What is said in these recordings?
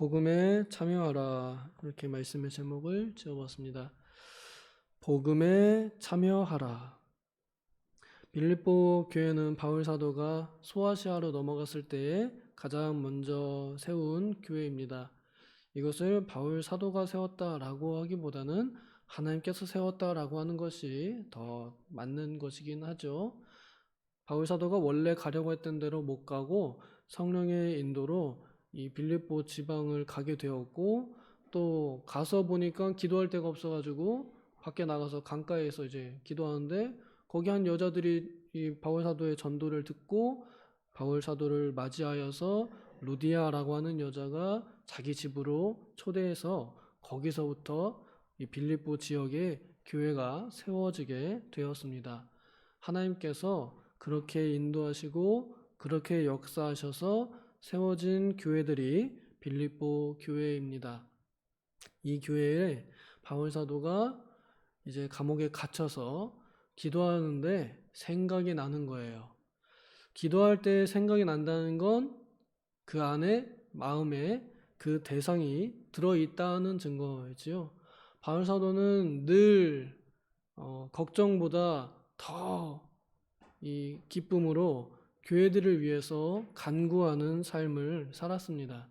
복음에 참여하라. 이렇게 말씀의 제목을 지어봤습니다. 복음에 참여하라. 빌립보 교회는 바울 사도가 소아시아로 넘어갔을 때에 가장 먼저 세운 교회입니다. 이것을 바울 사도가 세웠다라고 하기보다는 하나님께서 세웠다라고 하는 것이 더 맞는 것이긴 하죠. 바울 사도가 원래 가려고 했던 대로 못 가고 성령의 인도로 이 빌립보 지방을 가게 되었고, 또 가서 보니까 기도할 데가 없어가지고 밖에 나가서 강가에서 이제 기도하는데, 거기 한 여자들이 이 바울 사도의 전도를 듣고 바울 사도를 맞이하여서 루디아라고 하는 여자가 자기 집으로 초대해서 거기서부터 이 빌립보 지역에 교회가 세워지게 되었습니다. 하나님께서 그렇게 인도하시고 그렇게 역사하셔서 세워진 교회들이 빌립보 교회입니다. 이 교회에 바울 사도가 이제 감옥에 갇혀서 기도하는데 생각이 나는 거예요. 기도할 때 생각이 난다는 건 그 안에 마음에 그 대상이 들어있다는 증거이지요. 바울 사도는 늘 걱정보다 더 이 기쁨으로 교회들을 위해서 간구하는 삶을 살았습니다.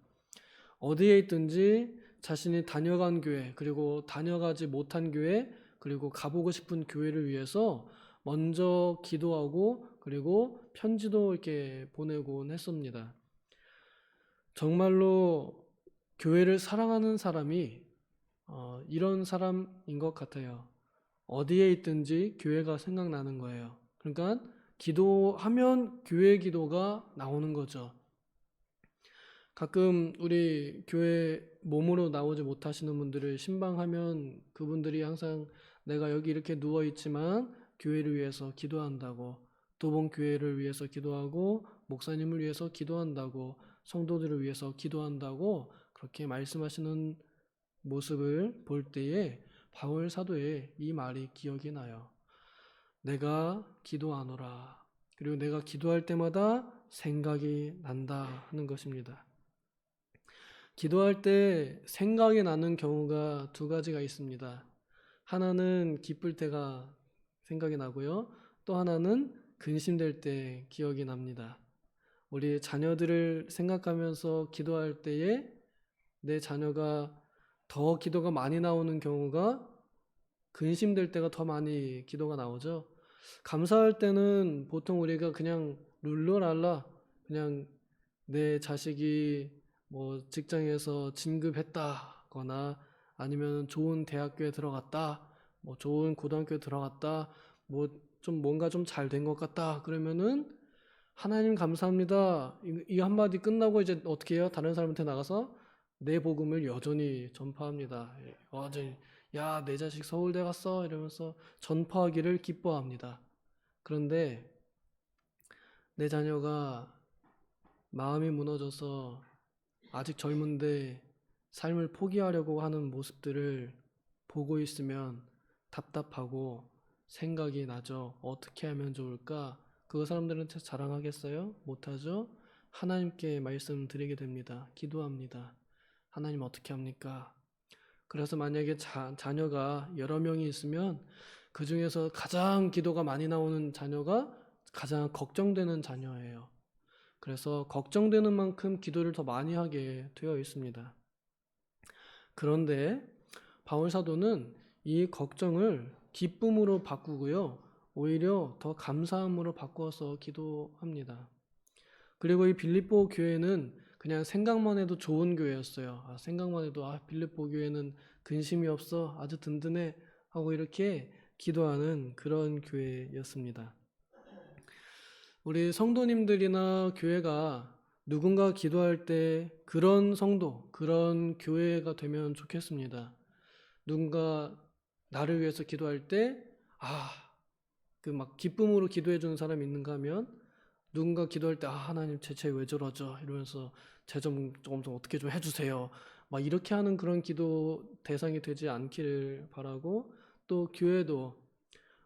어디에 있든지 자신이 다녀간 교회, 그리고 다녀가지 못한 교회, 그리고 가보고 싶은 교회를 위해서 먼저 기도하고 그리고 편지도 이렇게 보내곤 했습니다. 정말로 교회를 사랑하는 사람이 이런 사람인 것 같아요. 어디에 있든지 교회가 생각나는 거예요. 그러니까 기도하면 교회 기도가 나오는 거죠. 가끔 우리 교회 몸으로 나오지 못하시는 분들을 신방하면 그분들이 항상 내가 여기 이렇게 누워 있지만 교회를 위해서 기도한다고, 도봉 교회를 위해서 기도하고 목사님을 위해서 기도한다고, 성도들을 위해서 기도한다고 그렇게 말씀하시는 모습을 볼 때에 바울 사도의 이 말이 기억이 나요. 내가 기도하노라. 그리고 내가 기도할 때마다 생각이 난다 하는 것입니다. 기도할 때 생각이 나는 경우가 두 가지가 있습니다. 하나는 기쁠 때가 생각이 나고요. 또 하나는 근심될 때 기억이 납니다. 우리 자녀들을 생각하면서 기도할 때에 내 자녀가 더 기도가 많이 나오는 경우가 근심될 때가 더 많이 기도가 나오죠. 감사할 때는 보통 우리가 그냥 룰루랄라 그냥 내 자식이 뭐 직장에서 진급했다거나 아니면 좋은 대학교에 들어갔다, 뭐 좋은 고등학교에 들어갔다, 뭐 좀 뭔가 좀 잘 된 것 같다 그러면은 하나님 감사합니다 이 한마디 끝나고 이제 어떻게 해요? 다른 사람한테 나가서 내 복음을 여전히 전파합니다. 여전히 야, 내 자식 서울대 갔어 이러면서 전파하기를 기뻐합니다. 그런데 내 자녀가 마음이 무너져서 아직 젊은데 삶을 포기하려고 하는 모습들을 보고 있으면 답답하고 생각이 나죠. 어떻게 하면 좋을까? 그 사람들한테 자랑하겠어요? 못하죠? 하나님께 말씀드리게 됩니다. 기도합니다. 하나님 어떻게 합니까? 그래서 만약에 자녀가 여러 명이 있으면 그 중에서 가장 기도가 많이 나오는 자녀가 가장 걱정되는 자녀예요. 그래서 걱정되는 만큼 기도를 더 많이 하게 되어 있습니다. 그런데 바울 사도는 이 걱정을 기쁨으로 바꾸고요. 오히려 더 감사함으로 바꿔서 기도합니다. 그리고 이 빌립보 교회는 그냥 생각만 해도 좋은 교회였어요. 생각만 해도 빌립보 교회는 근심이 없어, 아주 든든해 하고 이렇게 기도하는 그런 교회였습니다. 우리 성도님들이나 교회가 누군가 기도할 때 그런 성도, 그런 교회가 되면 좋겠습니다. 누군가 나를 위해서 기도할 때 그 막 기쁨으로 기도해 주는 사람이 있는가 하면, 누군가 기도할 때 하나님 제 왜 저러죠 이러면서 제 좀 어떻게 좀 해주세요 막 이렇게 하는 그런 기도 대상이 되지 않기를 바라고, 또 교회도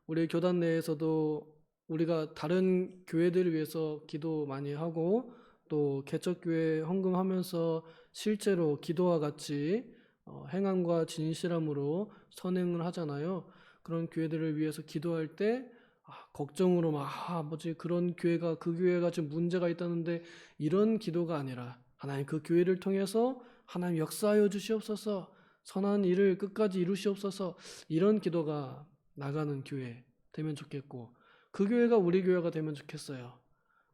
우리 교단 내에서도 우리가 다른 교회들을 위해서 기도 많이 하고 또 개척교회 헌금하면서 실제로 기도와 같이 행함과 진실함으로 선행을 하잖아요. 그런 교회들을 위해서 기도할 때 걱정으로 뭐지 그런 교회가 그 교회가 지금 문제가 있다는데 이런 기도가 아니라 하나님 그 교회를 통해서 하나님 역사하여 주시옵소서 선한 일을 끝까지 이루시옵소서 이런 기도가 나가는 교회 되면 좋겠고 그 교회가 우리 교회가 되면 좋겠어요.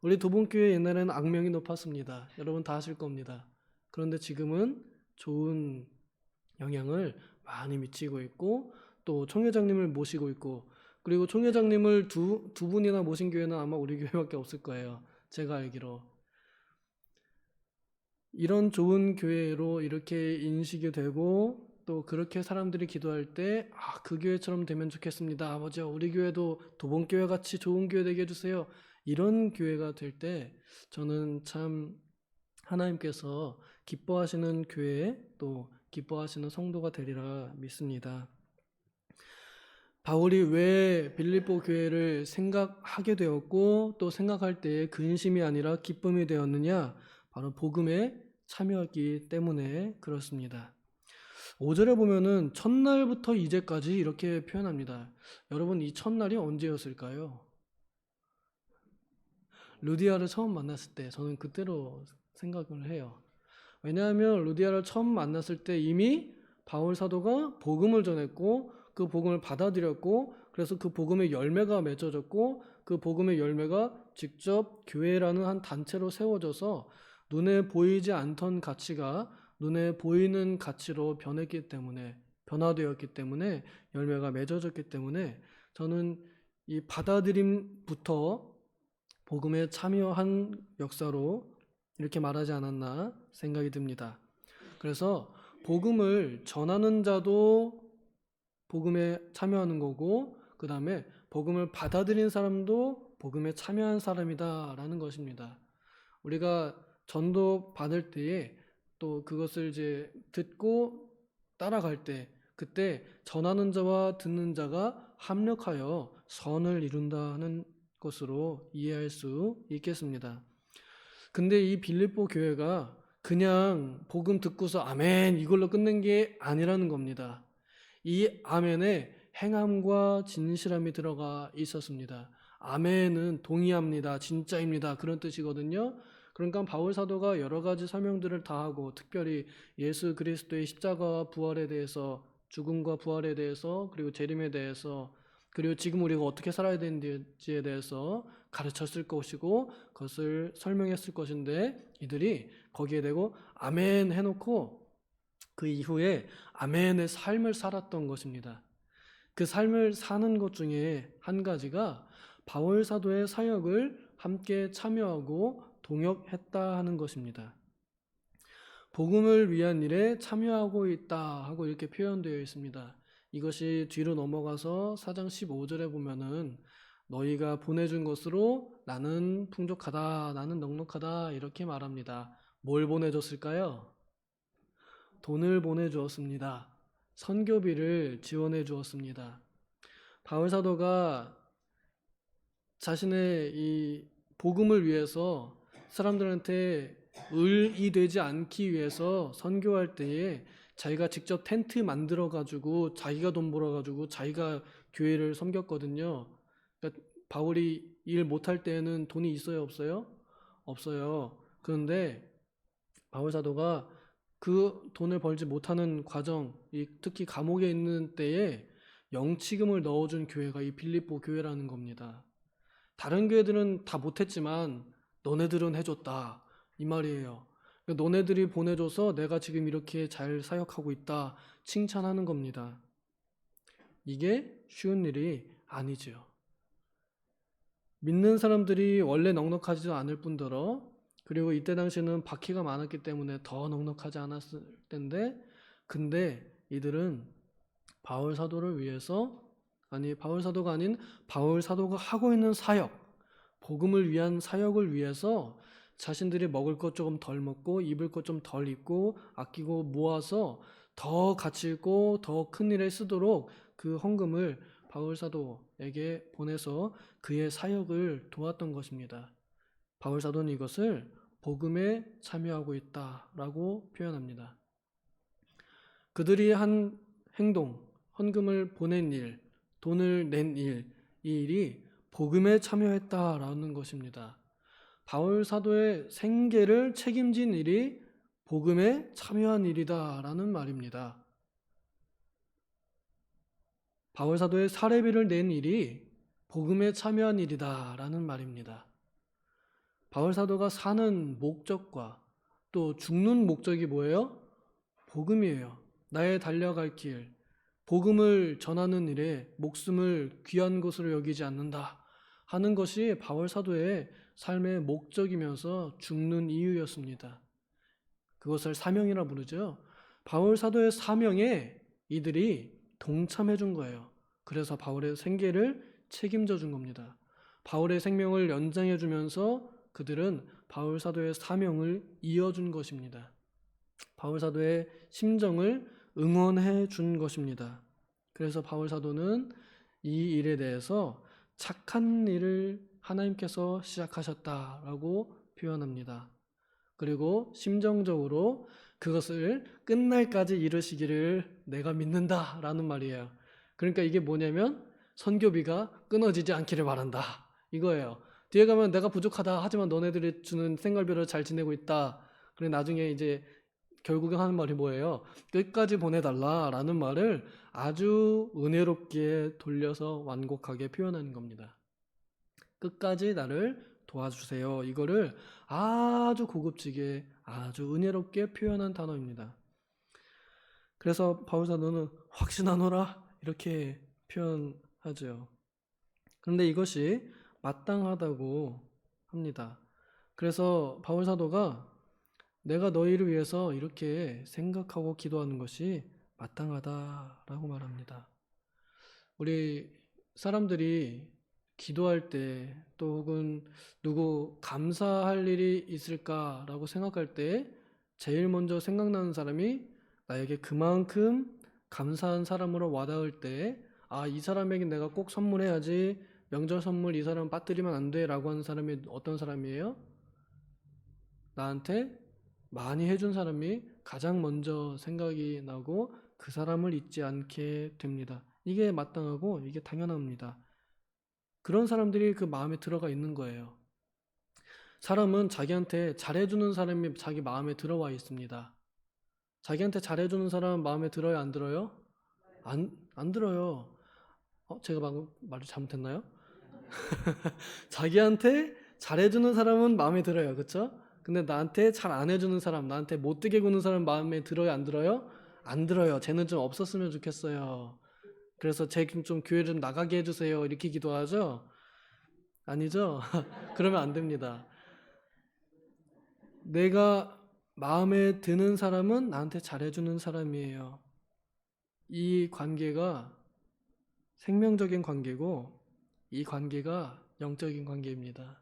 우리 도봉교회 옛날에는 악명이 높았습니다. 여러분 다 아실 겁니다. 그런데 지금은 좋은 영향을 많이 미치고 있고 또 총회장님을 모시고 있고 그리고 총회장님을 두 분이나 모신 교회는 아마 우리 교회밖에 없을 거예요. 제가 알기로. 이런 좋은 교회로 이렇게 인식이 되고 또 그렇게 사람들이 기도할 때 그 교회처럼 되면 좋겠습니다. 아버지 우리 교회도 도봉교회 같이 좋은 교회 되게 해주세요. 이런 교회가 될 때 저는 참 하나님께서 기뻐하시는 교회 또 기뻐하시는 성도가 되리라 믿습니다. 바울이 왜 빌립보 교회를 생각하게 되었고 또 생각할 때에 근심이 아니라 기쁨이 되었느냐? 바로 복음에 참여했기 때문에 그렇습니다. 5절에 보면은 첫날부터 이제까지 이렇게 표현합니다. 여러분 이 첫날이 언제였을까요? 루디아를 처음 만났을 때 저는 그때로 생각을 해요. 왜냐하면 루디아를 처음 만났을 때 이미 바울 사도가 복음을 전했고 그 복음을 받아들였고 그래서 그 복음의 열매가 맺어졌고 그 복음의 열매가 직접 교회라는 한 단체로 세워져서 눈에 보이지 않던 가치가 눈에 보이는 가치로 변화되었기 때문에 열매가 맺어졌기 때문에 저는 이 받아들임부터 복음에 참여한 역사로 이렇게 말하지 않았나 생각이 듭니다. 그래서 복음을 전하는 자도 복음에 참여하는 거고 그 다음에 복음을 받아들인 사람도 복음에 참여한 사람이다라는 것입니다. 우리가 전도 받을 때에 또 그것을 이제 듣고 따라갈 때 그때 전하는 자와 듣는 자가 합력하여 선을 이룬다는 것으로 이해할 수 있겠습니다. 근데 이 빌립보 교회가 그냥 복음 듣고서 아멘 이걸로 끝낸 게 아니라는 겁니다. 이 아멘에 행함과 진실함이 들어가 있었습니다. 아멘은 동의합니다. 진짜입니다. 그런 뜻이거든요. 그러니까 바울 사도가 여러 가지 설명들을 다 하고 특별히 예수 그리스도의 십자가와 부활에 대해서 죽음과 부활에 대해서 그리고 재림에 대해서 그리고 지금 우리가 어떻게 살아야 되는지에 대해서 가르쳤을 것이고 그것을 설명했을 것인데 이들이 거기에 대고 아멘 해놓고 그 이후에 아멘의 삶을 살았던 것입니다. 그 삶을 사는 것 중에 한 가지가 바울 사도의 사역을 함께 참여하고 동역했다 하는 것입니다. 복음을 위한 일에 참여하고 있다 하고 이렇게 표현되어 있습니다. 이것이 뒤로 넘어가서 4장 15절에 보면은 너희가 보내준 것으로 나는 풍족하다, 나는 넉넉하다 이렇게 말합니다. 뭘 보내줬을까요? 돈을 보내주었습니다. 선교비를 지원해 주었습니다. 바울 사도가 자신의 이 복음을 위해서 사람들한테 을이 되지 않기 위해서 선교할 때에 자기가 직접 텐트 만들어 가지고 자기가 돈 벌어 가지고 자기가 교회를 섬겼거든요. 그러니까 바울이 일 못할 때에는 돈이 있어요, 없어요? 없어요. 그런데 바울 사도가 그 돈을 벌지 못하는 과정, 특히 감옥에 있는 때에 영치금을 넣어준 교회가 이 빌립보 교회라는 겁니다. 다른 교회들은 다 못했지만 너네들은 해줬다 이 말이에요. 너네들이 보내줘서 내가 지금 이렇게 잘 사역하고 있다 칭찬하는 겁니다. 이게 쉬운 일이 아니죠. 믿는 사람들이 원래 넉넉하지도 않을 뿐더러 그리고 이때 당시에는 박해가 많았기 때문에 더 넉넉하지 않았을 텐데 근데 이들은 바울 사도를 위해서 바울 사도가 아닌 바울 사도가 하고 있는 사역 복음을 위한 사역을 위해서 자신들이 먹을 것 조금 덜 먹고 입을 것 좀 덜 입고 아끼고 모아서 더 가치 있고 더 큰 일에 쓰도록 그 헌금을 바울 사도에게 보내서 그의 사역을 도왔던 것입니다. 바울 사도는 이것을 복음에 참여하고 있다라고 표현합니다. 그들이 한 행동, 헌금을 보낸 일, 돈을 낸 일, 이 일이 복음에 참여했다라는 것입니다. 바울 사도의 생계를 책임진 일이 복음에 참여한 일이다라는 말입니다. 바울 사도의 사례비를 낸 일이 복음에 참여한 일이다라는 말입니다. 바울 사도가 사는 목적과 또 죽는 목적이 뭐예요? 복음이에요. 나의 달려갈 길, 복음을 전하는 일에 목숨을 귀한 것으로 여기지 않는다 하는 것이 바울 사도의 삶의 목적이면서 죽는 이유였습니다. 그것을 사명이라 부르죠. 바울 사도의 사명에 이들이 동참해 준 거예요. 그래서 바울의 생계를 책임져 준 겁니다. 바울의 생명을 연장해 주면서 그들은 바울 사도의 사명을 이어준 것입니다. 바울 사도의 심정을 응원해 준 것입니다. 그래서 바울 사도는 이 일에 대해서 착한 일을 하나님께서 시작하셨다라고 표현합니다. 그리고 심정적으로 그것을 끝날까지 이루시기를 내가 믿는다라는 말이에요. 그러니까 이게 뭐냐면 선교비가 끊어지지 않기를 바란다 이거예요. 뒤에 가면 내가 부족하다 하지만 너네들이 주는 생활비로 잘 지내고 있다. 그래 나중에 이제 결국에 하는 말이 뭐예요? 끝까지 보내달라라는 말을 아주 은혜롭게 돌려서 완곡하게 표현하는 겁니다. 끝까지 나를 도와주세요. 이거를 아주 고급지게 아주 은혜롭게 표현한 단어입니다. 그래서 바울 사도는 확신하노라 이렇게 표현하죠. 그런데 이것이 마땅하다고 합니다. 그래서 바울 사도가 내가 너희를 위해서 이렇게 생각하고 기도하는 것이 마땅하다라고 말합니다. 우리 사람들이 기도할 때 또 혹은 누구 감사할 일이 있을까라고 생각할 때 제일 먼저 생각나는 사람이 나에게 그만큼 감사한 사람으로 와닿을 때 이 사람에게 내가 꼭 선물해야지, 명절 선물 이 사람 빠뜨리면 안 돼 라고 하는 사람이 어떤 사람이에요? 나한테 많이 해준 사람이 가장 먼저 생각이 나고 그 사람을 잊지 않게 됩니다. 이게 마땅하고 이게 당연합니다. 그런 사람들이 그 마음에 들어가 있는 거예요. 사람은 자기한테 잘해주는 사람이 자기 마음에 들어와 있습니다. 자기한테 잘해주는 사람 마음에 들어요? 안 들어요? 안 들어요. 제가 방금 말을 잘못했나요? 자기한테 잘해주는 사람은 마음에 들어요. 그렇죠? 근데 나한테 잘 안 해주는 사람, 나한테 못되게 구는 사람 마음에 들어요? 안 들어요? 안 들어요. 쟤는 좀 없었으면 좋겠어요. 그래서 쟤 좀 교회 좀 나가게 해주세요. 이렇게 기도하죠? 아니죠? 그러면 안 됩니다. 내가 마음에 드는 사람은 나한테 잘해주는 사람이에요. 이 관계가 생명적인 관계고 이 관계가 영적인 관계입니다.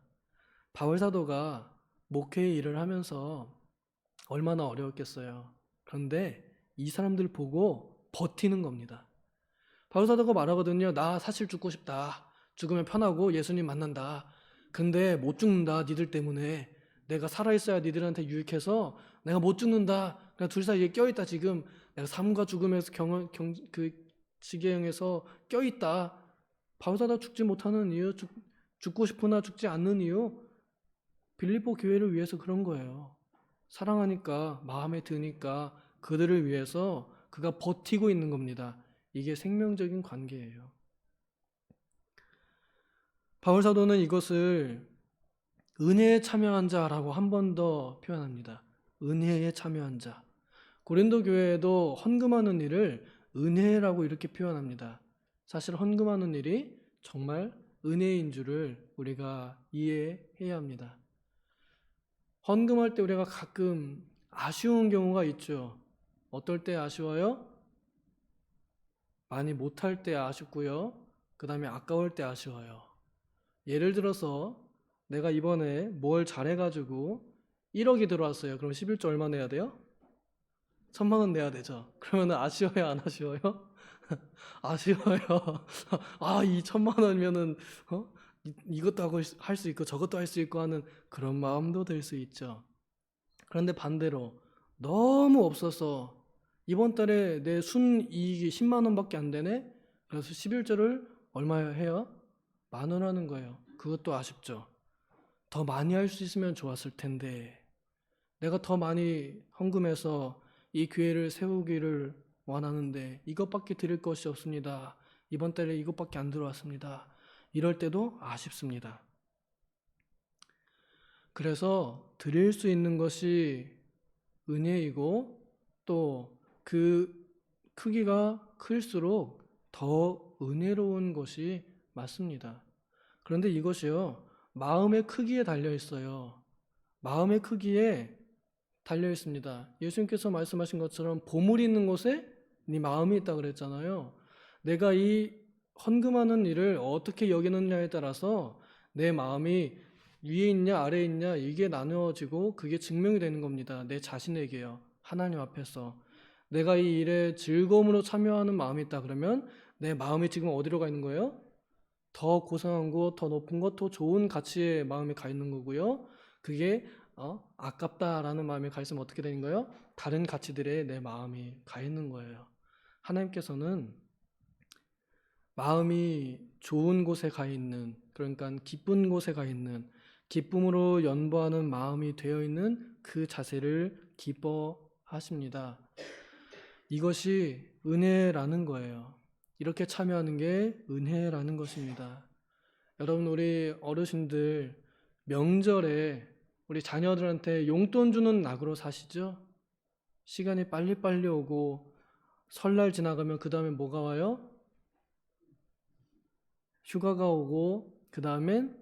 바울 사도가 목회의 일을 하면서 얼마나 어려웠겠어요. 그런데 이 사람들 보고 버티는 겁니다. 바울 사도가 말하거든요. 나 사실 죽고 싶다. 죽으면 편하고 예수님 만난다. 근데 못 죽는다. 니들 때문에. 내가 살아있어야 니들한테 유익해서 내가 못 죽는다. 그냥 둘 사이에 껴있다. 지금 내가 삶과 죽음에서 지경에서 껴있다. 바울 사도가 죽지 못하는 이유, 죽고 싶으나 죽지 않는 이유, 빌립보 교회를 위해서 그런 거예요. 사랑하니까, 마음에 드니까 그들을 위해서 그가 버티고 있는 겁니다. 이게 생명적인 관계예요. 바울 사도는 이것을 은혜에 참여한 자라고 한 번 더 표현합니다. 은혜에 참여한 자. 고린도 교회에도 헌금하는 일을 은혜라고 이렇게 표현합니다. 사실 헌금하는 일이 정말 은혜인 줄을 우리가 이해해야 합니다. 헌금할 때 우리가 가끔 아쉬운 경우가 있죠. 어떨 때 아쉬워요? 많이 못할 때 아쉽고요. 그 다음에 아까울 때 아쉬워요. 예를 들어서 내가 이번에 뭘 잘해가지고 1억이 들어왔어요. 그럼 11조 얼마 내야 돼요? 1,000만 원 내야 되죠. 그러면 아쉬워요? 안 아쉬워요? 아쉬워요. 이 1,000만 원이면은 이것도 하고 할 수 있고 저것도 할 수 있고 하는 그런 마음도 들 수 있죠. 그런데 반대로 너무 없어서 이번 달에 내 순이익이 10만 원밖에 안 되네? 그래서 11조를 얼마 해요? 10,000원 하는 거예요. 그것도 아쉽죠. 더 많이 할 수 있으면 좋았을 텐데 내가 더 많이 헌금해서 이 교회를 세우기를 원하는데 이것밖에 드릴 것이 없습니다. 이번 달에 이것밖에 안 들어왔습니다. 이럴 때도 아쉽습니다. 그래서 드릴 수 있는 것이 은혜이고 또 그 크기가 클수록 더 은혜로운 것이 맞습니다. 그런데 이것이요, 마음의 크기에 달려 있어요. 마음의 크기에 달려 있습니다. 예수님께서 말씀하신 것처럼 보물이 있는 곳에 네 마음이 있다 그랬잖아요. 내가 이 헌금하는 일을 어떻게 여기느냐에 따라서 내 마음이 위에 있냐 아래에 있냐 이게 나누어지고 그게 증명이 되는 겁니다. 내 자신에게요. 하나님 앞에서. 내가 이 일에 즐거움으로 참여하는 마음이 있다 그러면 내 마음이 지금 어디로 가 있는 거예요? 더 고상한 것, 더 높은 것, 더 좋은 가치의 마음이 가 있는 거고요. 그게 아깝다라는 마음이 가 있으면 어떻게 되는 거예요? 다른 가치들에 내 마음이 가 있는 거예요. 하나님께서는 마음이 좋은 곳에 가 있는, 그러니까 기쁜 곳에 가 있는, 기쁨으로 연보하는 마음이 되어 있는 그 자세를 기뻐하십니다. 이것이 은혜라는 거예요. 이렇게 참여하는 게 은혜라는 것입니다. 여러분, 우리 어르신들 명절에 우리 자녀들한테 용돈 주는 낙으로 사시죠? 시간이 빨리빨리 오고 설날 지나가면 그 다음에 뭐가 와요? 휴가가 오고 그 다음엔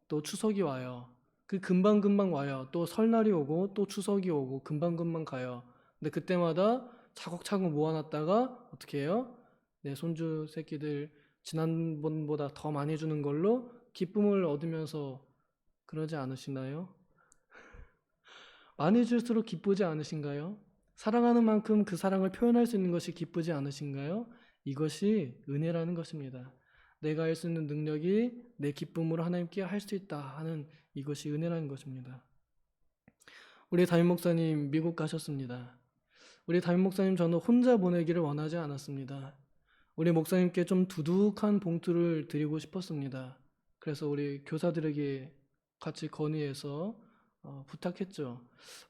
또 추석이 와요. 그 금방금방 와요. 또 설날이 오고 또 추석이 오고 금방금방 가요. 근데 그때마다 차곡차곡 모아놨다가 어떻게 해요? 내 손주 새끼들 지난번보다 더 많이 주는 걸로 기쁨을 얻으면서 그러지 않으시나요? 많이 줄수록 기쁘지 않으신가요? 사랑하는 만큼 그 사랑을 표현할 수 있는 것이 기쁘지 않으신가요? 이것이 은혜라는 것입니다. 내가 할 수 있는 능력이 내 기쁨으로 하나님께 할 수 있다 하는 이것이 은혜라는 것입니다. 우리 담임 목사님 미국 가셨습니다. 우리 담임 목사님 저는 혼자 보내기를 원하지 않았습니다. 우리 목사님께 좀 두둑한 봉투를 드리고 싶었습니다. 그래서 우리 교사들에게 같이 건의해서 부탁했죠.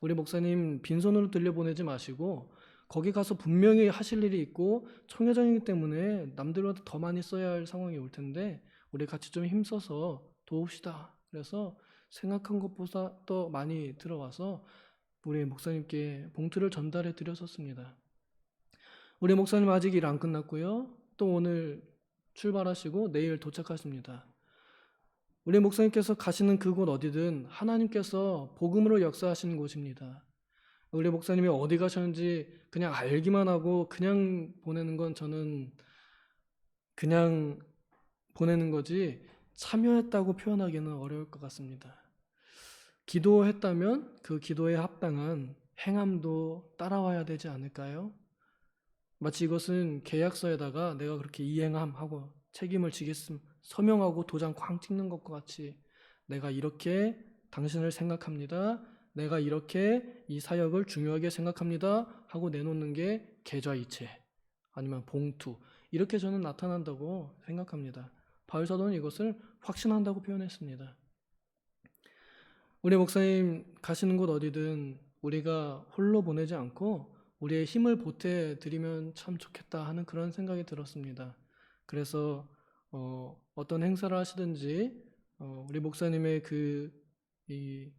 우리 목사님 빈손으로 들려보내지 마시고 거기 가서 분명히 하실 일이 있고 총회장이기 때문에 남들보다 더 많이 써야 할 상황이 올 텐데 우리 같이 좀 힘써서 도웁시다. 그래서 생각한 것보다 더 많이 들어와서 우리 목사님께 봉투를 전달해 드렸었습니다. 우리 목사님 아직 일 안 끝났고요. 또 오늘 출발하시고 내일 도착하십니다. 우리 목사님께서 가시는 그곳 어디든 하나님께서 복음으로 역사하시는 곳입니다. 우리 목사님이 어디 가셨는지 그냥 알기만 하고 그냥 보내는 건 저는 그냥 보내는 거지 참여했다고 표현하기는 어려울 것 같습니다. 기도했다면 그 기도에 합당한 행함도 따라와야 되지 않을까요? 마치 이것은 계약서에다가 내가 그렇게 이행함하고 책임을 지겠음 서명하고 도장 쾅 찍는 것과 같이 내가 이렇게 당신을 생각합니다. 내가 이렇게 이 사역을 중요하게 생각합니다 하고 내놓는 게 계좌이체 아니면 봉투 이렇게 저는 나타난다고 생각합니다. 바울사도는 이것을 확신한다고 표현했습니다. 우리 목사님 가시는 곳 어디든 우리가 홀로 보내지 않고 우리의 힘을 보태드리면 참 좋겠다 하는 그런 생각이 들었습니다. 그래서 어떤 행사를 하시든지 우리 목사님의 이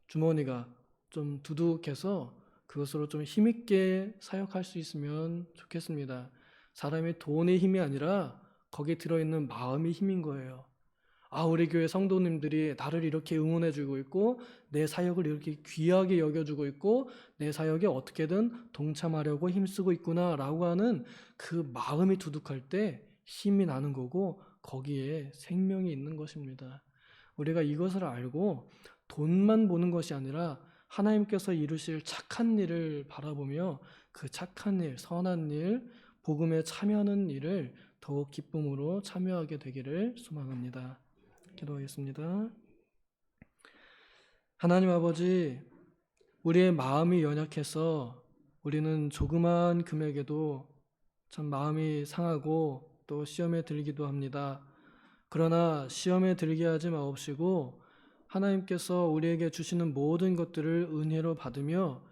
주머니가 좀 두둑해서 그것으로 좀 힘있게 사역할 수 있으면 좋겠습니다. 사람의 돈의 힘이 아니라 거기에 들어있는 마음의 힘인 거예요. 우리 교회 성도님들이 나를 이렇게 응원해주고 있고 내 사역을 이렇게 귀하게 여겨주고 있고 내 사역에 어떻게든 동참하려고 힘쓰고 있구나 라고 하는 그 마음이 두둑할 때 힘이 나는 거고 거기에 생명이 있는 것입니다. 우리가 이것을 알고 돈만 보는 것이 아니라 하나님께서 이루실 착한 일을 바라보며 그 착한 일, 선한 일, 복음에 참여하는 일을 더욱 기쁨으로 참여하게 되기를 소망합니다. 기도하겠습니다. 하나님 아버지, 우리의 마음이 연약해서 우리는 조그만 금액에도 참 마음이 상하고 또 시험에 들기도 합니다. 그러나 시험에 들게 하지 마옵시고 하나님께서 우리에게 주시는 모든 것들을 은혜로 받으며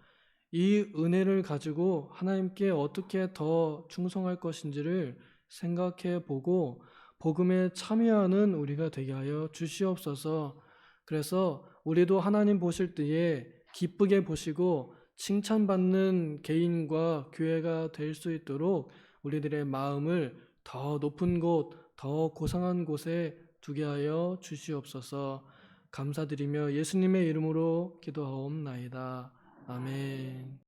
이 은혜를 가지고 하나님께 어떻게 더 충성할 것인지를 생각해 보고 복음에 참여하는 우리가 되게 하여 주시옵소서. 그래서 우리도 하나님 보실 때에 기쁘게 보시고 칭찬받는 개인과 교회가 될 수 있도록 우리들의 마음을 더 높은 곳, 더 고상한 곳에 두게 하여 주시옵소서. 감사드리며 예수님의 이름으로 기도하옵나이다. 아멘.